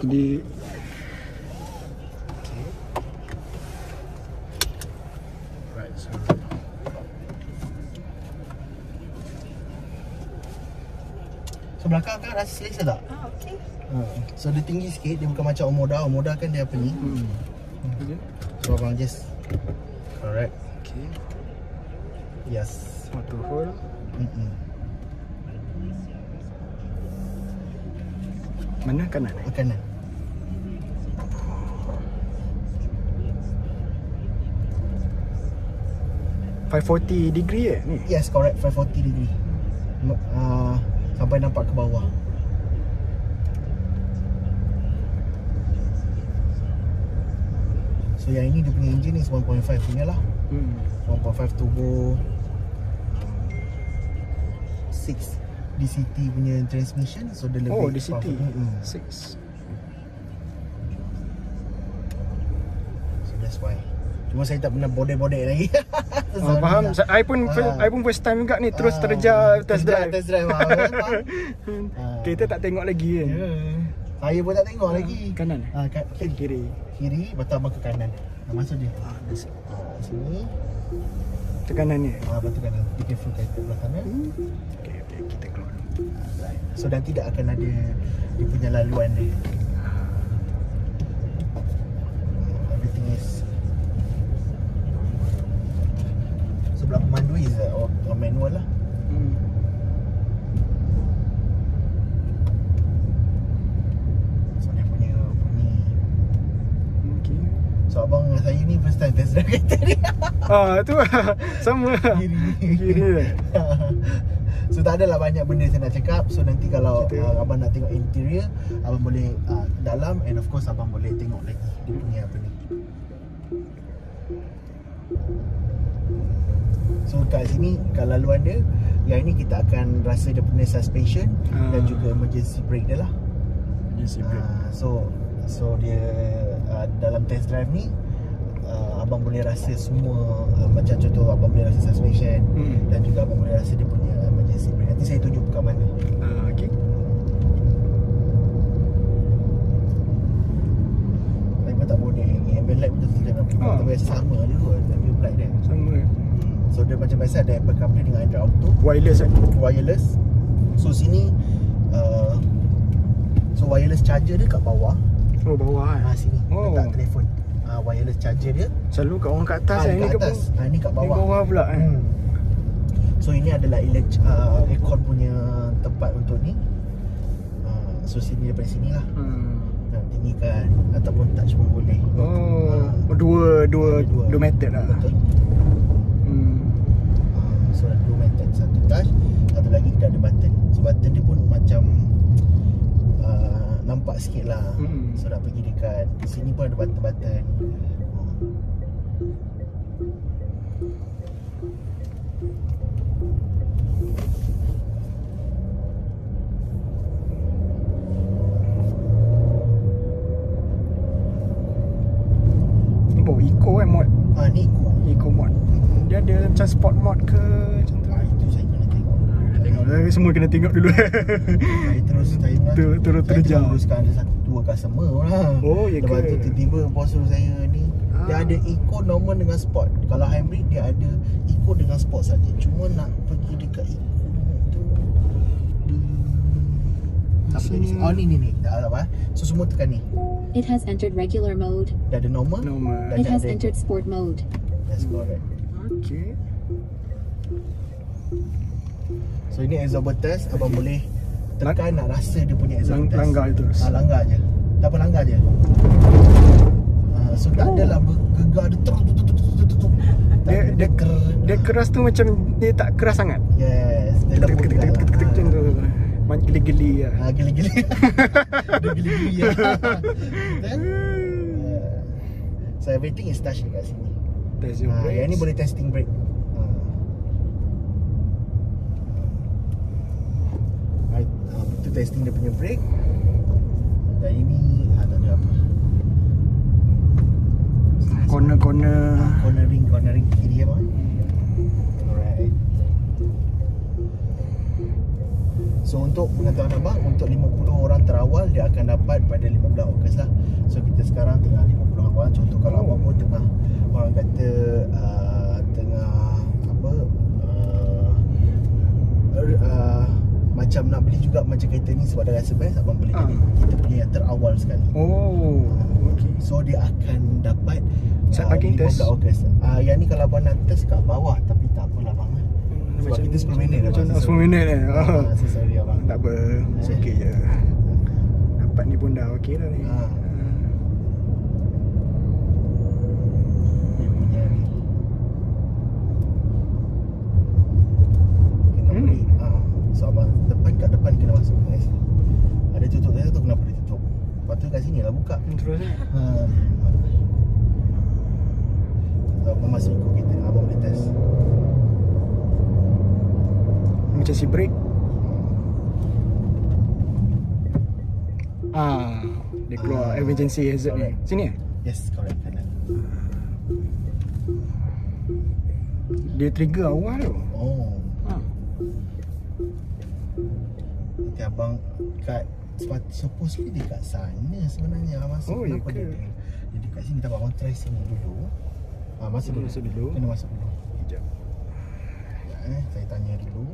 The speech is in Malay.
Di Right, so belakang kan rasa selesa tak? Okay. So dia tinggi sikit, dia bukan macam Omoda. Omoda kan dia apa ni? Okay. So abang just correct. Okay. Yes. Auto hold. Mana kanan? Kanan. $540 degree ni? Yes, correct. 540 degree. Sampai nampak ke bawah. So yang ini dia punya engine ni 1.5 punya lah. 1.5 turbo 6 DCT punya transmission. So dia lebih Oh, DCT powerful. 6. So that's why. Cuma saya tak pernah bodek-bodek lagi. Oh, faham. I pun first time juga ni terus terjah test drive. Test drive. Kita tak tengok lagi kan. Saya pun tak tengok lagi. Kanan? Kiri. Kiri, betul abang ke kanan. Masuk dia. Sini. Tekanan ni. Betul kanan. Be careful kat belah kanan. Okay, kita keluar. Right. So dan tidak akan ada dia punya laluan dia. Everything is sebelah pemandu is manual lah. So dia punya bunyi. Okay. So abang dengan saya ni first time test drive kereta ni. Tu sama. Kiri. So tak adalah banyak benda saya nak cakap. So nanti kalau abang nak tengok interior, abang boleh dalam, and of course abang boleh tengok lagi dia punya apa ni. So kat sini kalau laluan dia, yang ini kita akan rasa dia punya suspension dan juga emergency brake dia lah. Emergency brake. So dia dalam test drive ni abang boleh rasa semua, macam contoh abang boleh rasa suspension dan juga abang boleh rasa dia punya emergency brake. Nanti saya tunjuk kat mana. Okay. Saya pun tak bodek ni. Ambient light betul-betul dia nampak. Tapi biasa sama dia kot ambient light dia. Sama. So dia macam biasa ada Apple CarPlay dengan Android Auto. Wireless kan? Wireless. So sini so wireless charger dia kat bawah. Oh, bawah kan? Sini letak telefon. Wireless charger dia selalu kat orang kat atas ni kat atas. Ni kat bawah. Ni bawah pula kan? So ini adalah aircon punya tempat untuk ni. So sini daripada sini lah. Nak tinggikan ataupun touch pun boleh. Dua method lah. Betul. So ada dua method. Satu touch, satu lagi kita ada button. So button dia pun macam nampak sikit lah. So nak pergi dekat sini pun ada button-button. Eco kan mod? Ni Eco mod. Dia ada macam sport mod ke macam tu? Itu saya kena tengok. Semua kena tengok dulu. Saya terus terjam. Saya teruskan ada dua customer lah. Oh, ya ke? Lepas tu tiba-tiba bos suruh saya ni, dia ada eco, normal dengan sport. Kalau hybrid dia ada eco dengan sport saja. Cuma nak pergi dekat eco tu ni. Ni. Dah apa? So semua tekan ni. It has entered regular mode. Dah ada normal. It has entered sport mode. That's correct. Okay. So ini exhaust test, abang boleh tekan nak rasa dia punya exhaust test. Langgar je terus. Langgar je. Tak apa, langgar je. So tak adalah bergegar dia dia keras tu macam dia tak keras sangat. Yes. Dia tak bergegar lah. Geli-geli lah. Geli-geli. Dia geli-geli lah. So everything is touch dekat sini. Test your brakes. Yang ni boleh testing brake. Itu testing dia punya brake. Dan ini tak ada apa. Cornering kiri apa? Alright. So untuk pengetahuan abang, untuk 50 orang terawal dia akan dapat pada 15 Ogos lah. So kita sekarang tengah 50 awal. Contoh kalau abang pun tengah, orang kata tengah apa, macam nak beli juga macam kereta ni sebab dah rasa best, abang beli tadi. Kita punya yang terawal sekali. Oh, okey. So dia akan dapat Set parking 15 test. Ogos. Yang ni kalau abang nak test kat bawah, tapi tak apalah abang. Sebab kita 10 minit dah. Macam 10 minit So sorry abang. Tak apa, it's okay je. Dapat ni pun dah okey dah ni. Dia punya ni kena beli. So abang kat depan kena masuk guys. Ada tutup, saya tu kenapa dia tutup. Lepas tu kat sini lah buka. Terus ni. So abang masuk ikut kita, abang boleh test. Macam si brake. Dia keluar emergency hazard ni. Sini Yes, correct, kanan. dia trigger awal tu. Oh, nanti abang kat supposedly dekat sana sebenarnya masuk. Oh, ya Kenapa ke? dia dekat sini? Tak apa, abang try sini dulu. Masuk dulu. Masuk dulu. Kena masuk dulu. Sekejap. Ya, saya tanya dulu.